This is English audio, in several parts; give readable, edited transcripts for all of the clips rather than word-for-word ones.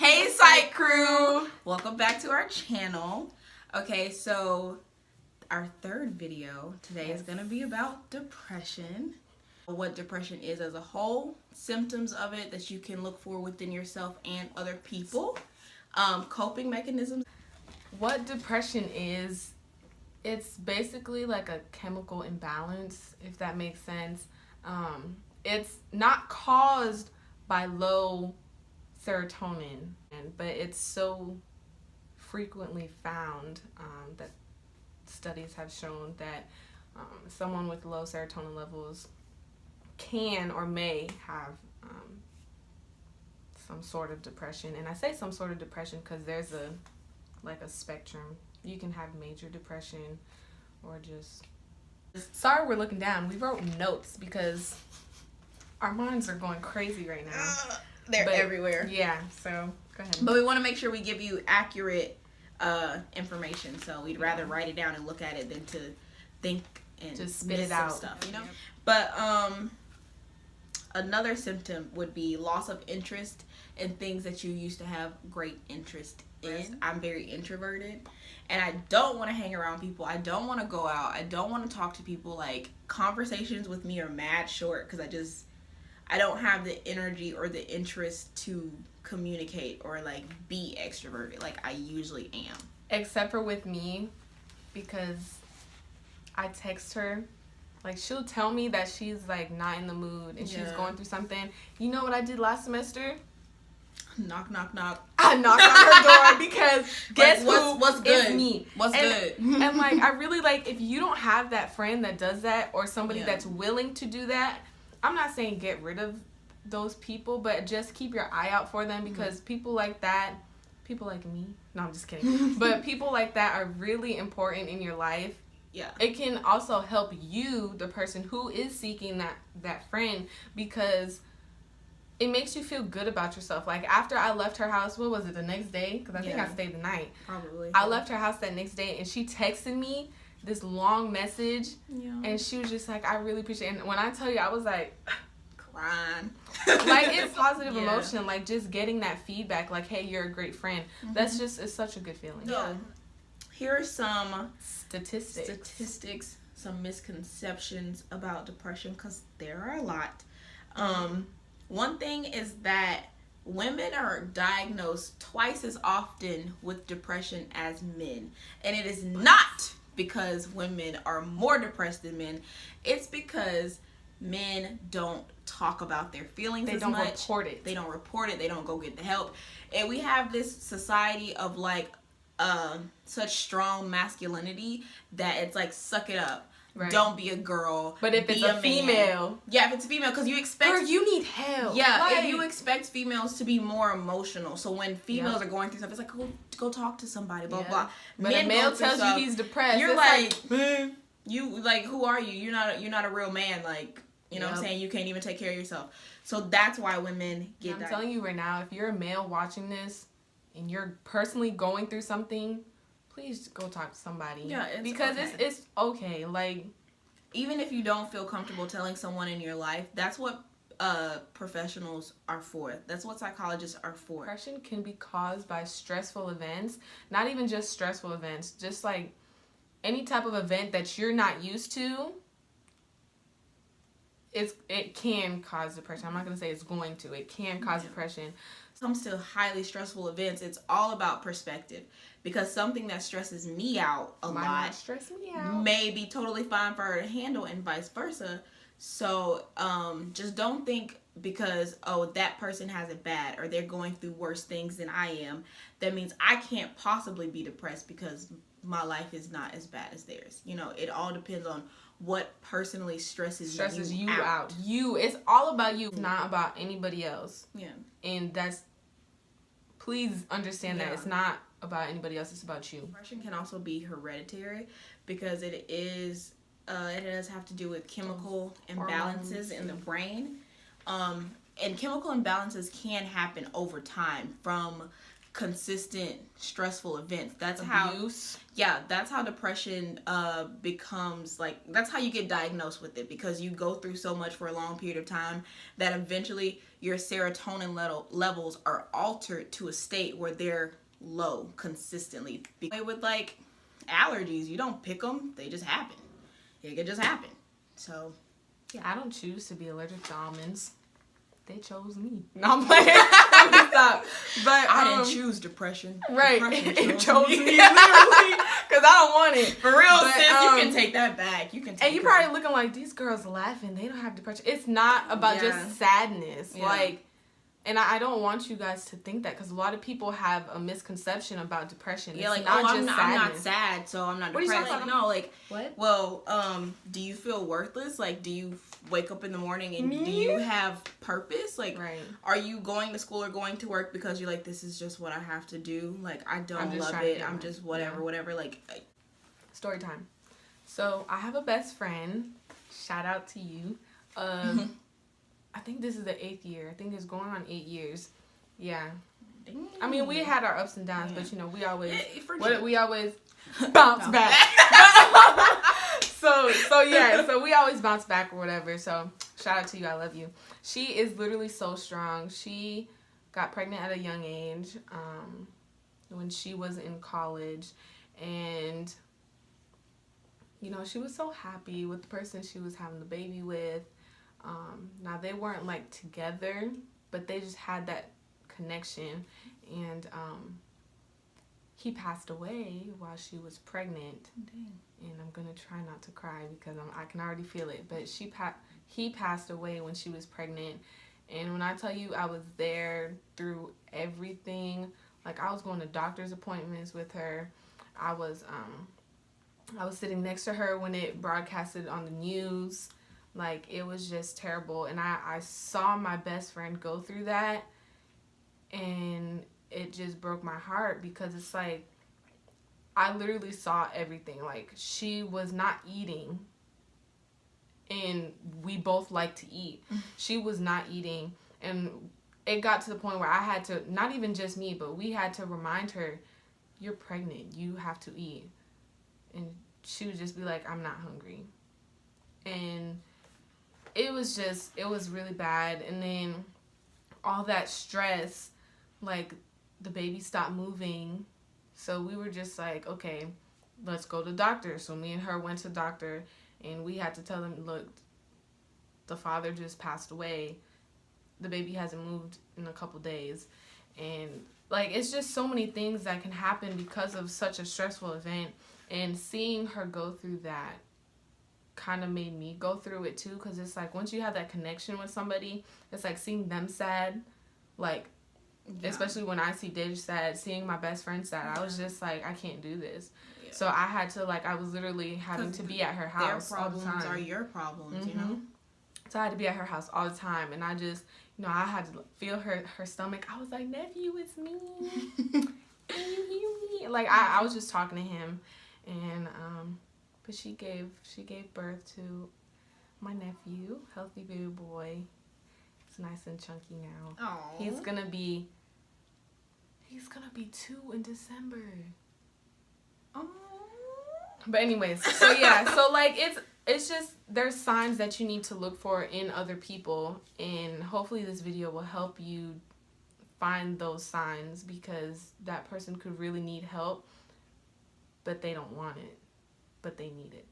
Hey Psych Crew! Welcome back to our channel. Okay, so our third video today is going to be about depression. What depression is as a whole, symptoms of it that you can look for within yourself and other people, coping mechanisms. What depression is, it's basically like a chemical imbalance, if that makes sense. It's not caused by low serotonin, but it's so frequently found that studies have shown that someone with low serotonin levels can or may have some sort of depression. And I say some sort of depression because there's a spectrum. You can have major depression or just... Sorry we're looking down. We wrote notes because our minds are going crazy right now. They're everywhere. Yeah, so go ahead. But we want to make sure we give you accurate information, so we'd rather write it down and look at it than to think and just spit miss it out. Stuff, you know. But another symptom would be loss of interest in things that you used to have great interest in. I'm very introverted, and I don't want to hang around people. I don't want to go out. I don't want to talk to people. Like, conversations with me are mad short because I don't have the energy or the interest to communicate or like be extroverted like I usually am. Except for with me, because I text her, like she'll tell me that she's like not in the mood and she's going through something. You know what I did last semester? Knock, knock, knock. I knocked on her door because guess what's good? It's me. What's good? And like, I really like, if you don't have that friend that does that or somebody that's willing to do that, I'm not saying get rid of those people, but just keep your eye out for them, because people like that, people like me, no, I'm just kidding, but people like that are really important in your life. Yeah. It can also help you, the person who is seeking that friend, because it makes you feel good about yourself. Like, after I left her house, what was it, the next day? Because I think I stayed the night. Probably. I left her house that next day, and she texted me this long message, and she was just like, I really appreciate it. And when I tell you, I was like... crying. Like, it's positive emotion, like just getting that feedback, like, hey, you're a great friend. That's just, it's such a good feeling. Yeah. Here are some statistics, some misconceptions about depression, because there are a lot. One thing is that women are diagnosed twice as often with depression as men, and it is not because women are more depressed than men. It's because men don't talk about their feelings as much. They don't report it. They don't report it. They don't go get the help. And we have this society of like such strong masculinity that it's like, suck it up. Right. Don't be a girl. But if it's a female. Yeah, if it's a female, because you expect... Girl, you need help. Yeah, like, if you expect females to be more emotional. So when females are going through stuff, it's like, go talk to somebody, blah, blah. But a male tells you he's depressed. You're like, you, like, who are you? You're not a real man. Like, you know what I'm saying? You can't even take care of yourself. So that's why women get that. I'm telling you right now, if you're a male watching this and you're personally going through something, please go talk to somebody. Yeah, because it's okay. Like, even if you don't feel comfortable telling someone in your life, that's what professionals are for. That's what psychologists are for. Depression can be caused by stressful events. Not even just stressful events, just like any type of event that you're not used to. It can cause depression. I'm not going to say it's going to. It can cause depression. When it comes to highly stressful events, it's all about perspective. Because something that stresses me out a lot may be totally fine for her to handle, and vice versa. So just don't think because, that person has it bad or they're going through worse things than I am, that means I can't possibly be depressed because my life is not as bad as theirs. You know, it all depends on what personally stresses you out. It's all about you. It's not about anybody else. Yeah. And please understand that it's not about anybody else, it's about you. Depression can also be hereditary because it does have to do with chemical imbalances in the brain. And chemical imbalances can happen over time from consistent stressful events. That's Abuse. That's how depression becomes, like, that's how you get diagnosed with it, because you go through so much for a long period of time that eventually your serotonin levels are altered to a state where they're low consistently. With like allergies, you don't pick them, they just happen. It could just happen. So yeah, I don't choose to be allergic to almonds. They chose me. No, I'm playing. Let me stop. But I didn't choose depression. Right. Depression It chose me, literally, because I don't want it. For real, sis, you can take that back. You can take and you probably looking like, these girls laughing. They don't have depression. It's not about just sadness. Yeah. Like, and I don't want you guys to think that, because a lot of people have a misconception about depression. Yeah, it's like, I'm not sad, so I'm not depressed. Like, no, like, what? Well, do you feel worthless? Like, do you wake up in the morning and do you have purpose? Like, right. Are you going to school or going to work because you're like, this is just what I have to do? Like, I don't love it. I'm just whatever. Like. Story time. So, I have a best friend. Shout out to you. I think this is the 8th year. I think it's going on 8 years. Yeah. Dang. I mean, we had our ups and downs, but we always bounce back. So we always bounce back or whatever. So shout out to you. I love you. She is literally so strong. She got pregnant at a young age when she was in college, and she was so happy with the person she was having the baby with. Now they weren't like together, but they just had that connection, and he passed away while she was pregnant. Dang. And I'm gonna try not to cry because I can already feel it, but he passed away when she was pregnant. And when I tell you I was there through everything, like I was going to doctor's appointments with her, I was sitting next to her when it broadcasted on the news. Like, it was just terrible. And I saw my best friend go through that, and it just broke my heart, because it's like, I literally saw everything. Like, she was not eating, and we both like to eat. She was not eating, and it got to the point where I had to, not even just me, but we had to remind her, you're pregnant, you have to eat. And she would just be like, I'm not hungry. And it was really bad. And then all that stress, like, the baby stopped moving. So we were just like, okay, let's go to the doctor. So me and her went to the doctor, and we had to tell them, look, the father just passed away. The baby hasn't moved in a couple days. And, like, it's just so many things that can happen because of such a stressful event. And seeing her go through that kind of made me go through it too, because it's like, once you have that connection with somebody, it's like seeing them sad, like, especially when I see Dej sad, seeing my best friend sad, I was just like, I can't do this. Yeah. So I had to, like, I was literally having to be at her house all the time. Their problems are your problems, So I had to be at her house all the time, and I just, I had to feel her stomach. I was like, nephew, it's me. Can you hear me? Like, I was just talking to him, and but she gave birth to my nephew, healthy baby boy. It's nice and chunky now. Aww. He's gonna be 2 in December. Aww. But anyways, so yeah, so like it's just, there's signs that you need to look for in other people, and hopefully this video will help you find those signs, because that person could really need help, but they don't want it, but they need it,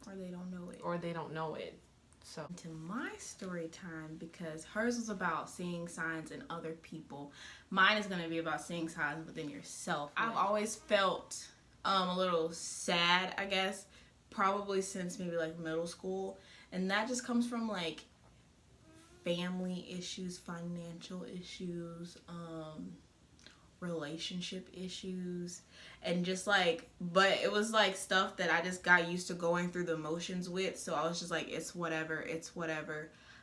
or they don't know it. So to my story time, because hers was about seeing signs in other people, mine is going to be about seeing signs within yourself. I've always felt a little sad, I guess, probably since maybe like middle school, and that just comes from like family issues, financial issues, relationship issues, and just like, but it was like stuff that I just got used to going through the motions with, so I was just like, it's whatever,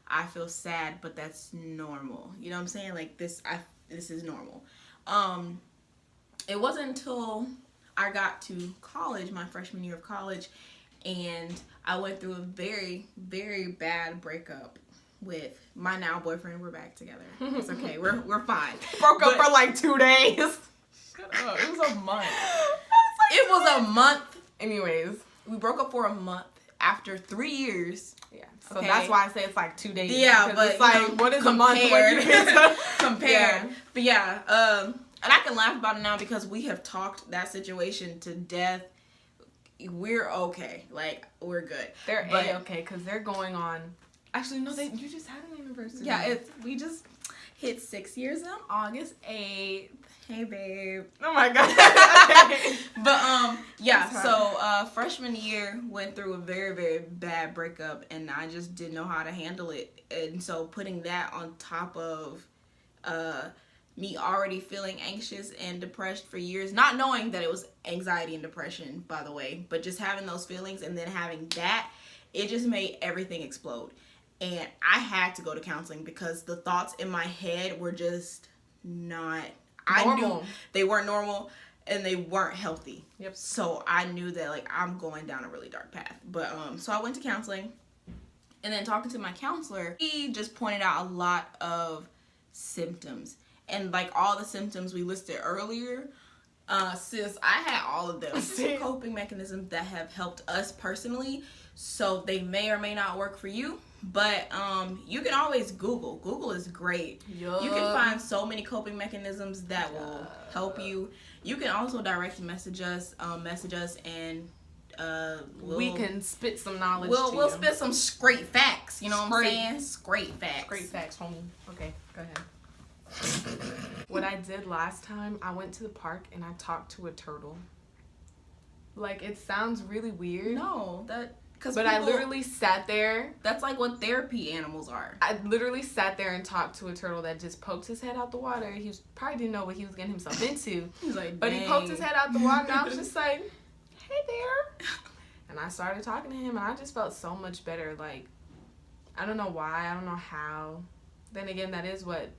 I feel sad, but that's normal, you know what I'm saying? Like, this is normal. It wasn't until I got to college, my freshman year of college, and I went through a very, very bad breakup with my now boyfriend. We're back together. It's okay. We're fine. Broke up for like 2 days. Shut up. It was a month. It was a month. Anyways, we broke up for a month after 3 years. Yeah. So Okay. that's why I say it's like 2 days. Yeah, but it's like, what is a month? compared. Compared. Compared. But yeah, and I can laugh about it now because we have talked that situation to death. We're okay. Like, we're good. They're A-okay because they're going on. Actually, no, you just had an anniversary. Yeah, we just hit 6 years on August 8th. Hey, babe. Oh my God. But, yeah, so freshman year went through a very, very bad breakup, and I just didn't know how to handle it. And so putting that on top of me already feeling anxious and depressed for years, not knowing that it was anxiety and depression, by the way, but just having those feelings and then having that, it just made everything explode. And I had to go to counseling because the thoughts in my head were just not... I knew they weren't normal and they weren't healthy. Yep. So I knew that, like, I'm going down a really dark path. But so I went to counseling, and then talking to my counselor, he just pointed out a lot of symptoms, and like all the symptoms we listed earlier. Sis, I had all of them. Coping mechanisms that have helped us personally. So they may or may not work for you. But you can always Google. Google is great. Yup. You can find so many coping mechanisms that will help you. You can also direct message us, and we can spit some knowledge. We'll spit some straight facts. You know what I'm saying? Straight facts. Straight facts, homie. Okay, go ahead. What I did last time, I went to the park and I talked to a turtle. Like, it sounds really weird. No, But I literally sat there. That's like what therapy animals are. I literally sat there and talked to a turtle that just poked his head out the water. He probably didn't know what he was getting himself into. He was like, but he poked his head out the water, and I was just like, hey there. And I started talking to him, and I just felt so much better. Like, I don't know why. I don't know how. Then again, that is what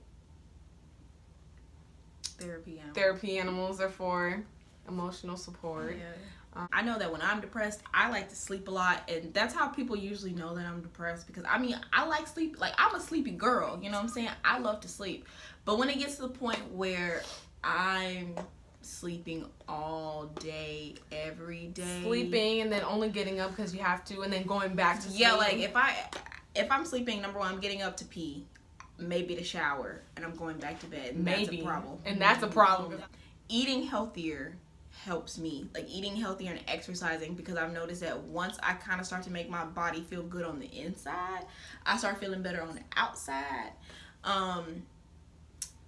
therapy animals are for. Emotional support. Yeah. I know that when I'm depressed, I like to sleep a lot, and that's how people usually know that I'm depressed, because I mean, I like sleep. Like, I'm a sleepy girl, you know what I'm saying? I love to sleep. But when it gets to the point where I'm sleeping all day, every day. Sleeping and then only getting up because you have to, and then going back to sleep. Yeah, like if I'm sleeping, number one, I'm getting up to pee, maybe to shower, and I'm going back to bed. And that's a problem. And that's a problem. Eating healthier helps me, like eating healthier and exercising, because I've noticed that once I kind of start to make my body feel good on the inside, I start feeling better on the outside.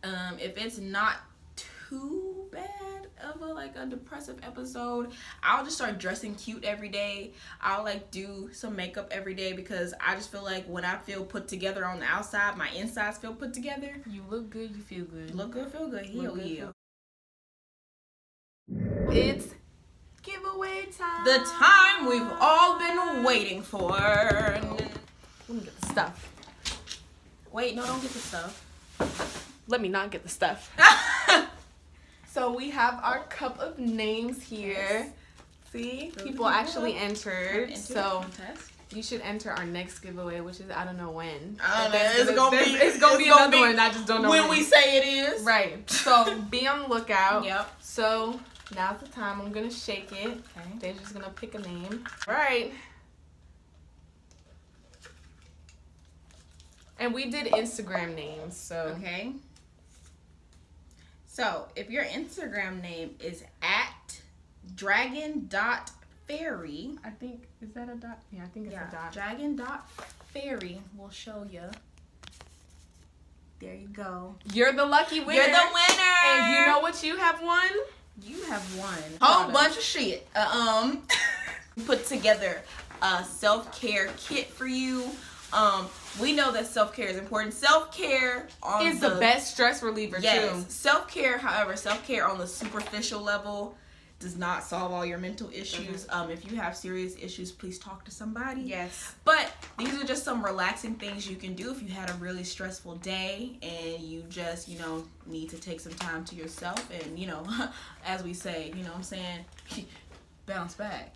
If it's not too bad of a depressive episode, I'll just start dressing cute every day. I'll like do some makeup every day, because I just feel like when I feel put together on the outside, my insides feel put together. You look good, you feel good. Look good, feel good. Hell yeah. It's giveaway time. The time we've all been waiting for. Let me get the stuff. Wait, no, don't get the stuff. Let me not get the stuff. So we have our cup of names here. Yes. See? People actually entered. So you should enter our next giveaway, which is I don't know when. It's gonna be another one. I just don't know when we say it is. Right. So be on the lookout. Yep. So now's the time. I'm gonna shake it. Okay. They're just gonna pick a name. All right. And we did Instagram names, so. Okay. So if your Instagram name is @dragon.fairy. I think, is that a dot? Yeah, I think it's a dot. Dragon.fairy will show you. There you go. You're the lucky winner. You're the winner. And you know what you have won? You have won a whole bunch of shit. Put together a self-care kit for you. We know that self-care is important. Self-care is the best stress reliever, too. Self-care, however, self-care on the superficial level does not solve all your mental issues. If you have serious issues, please talk to somebody. Yes. But these are just some relaxing things you can do if you had a really stressful day and you just, need to take some time to yourself and, as we say, you know what I'm saying, bounce back,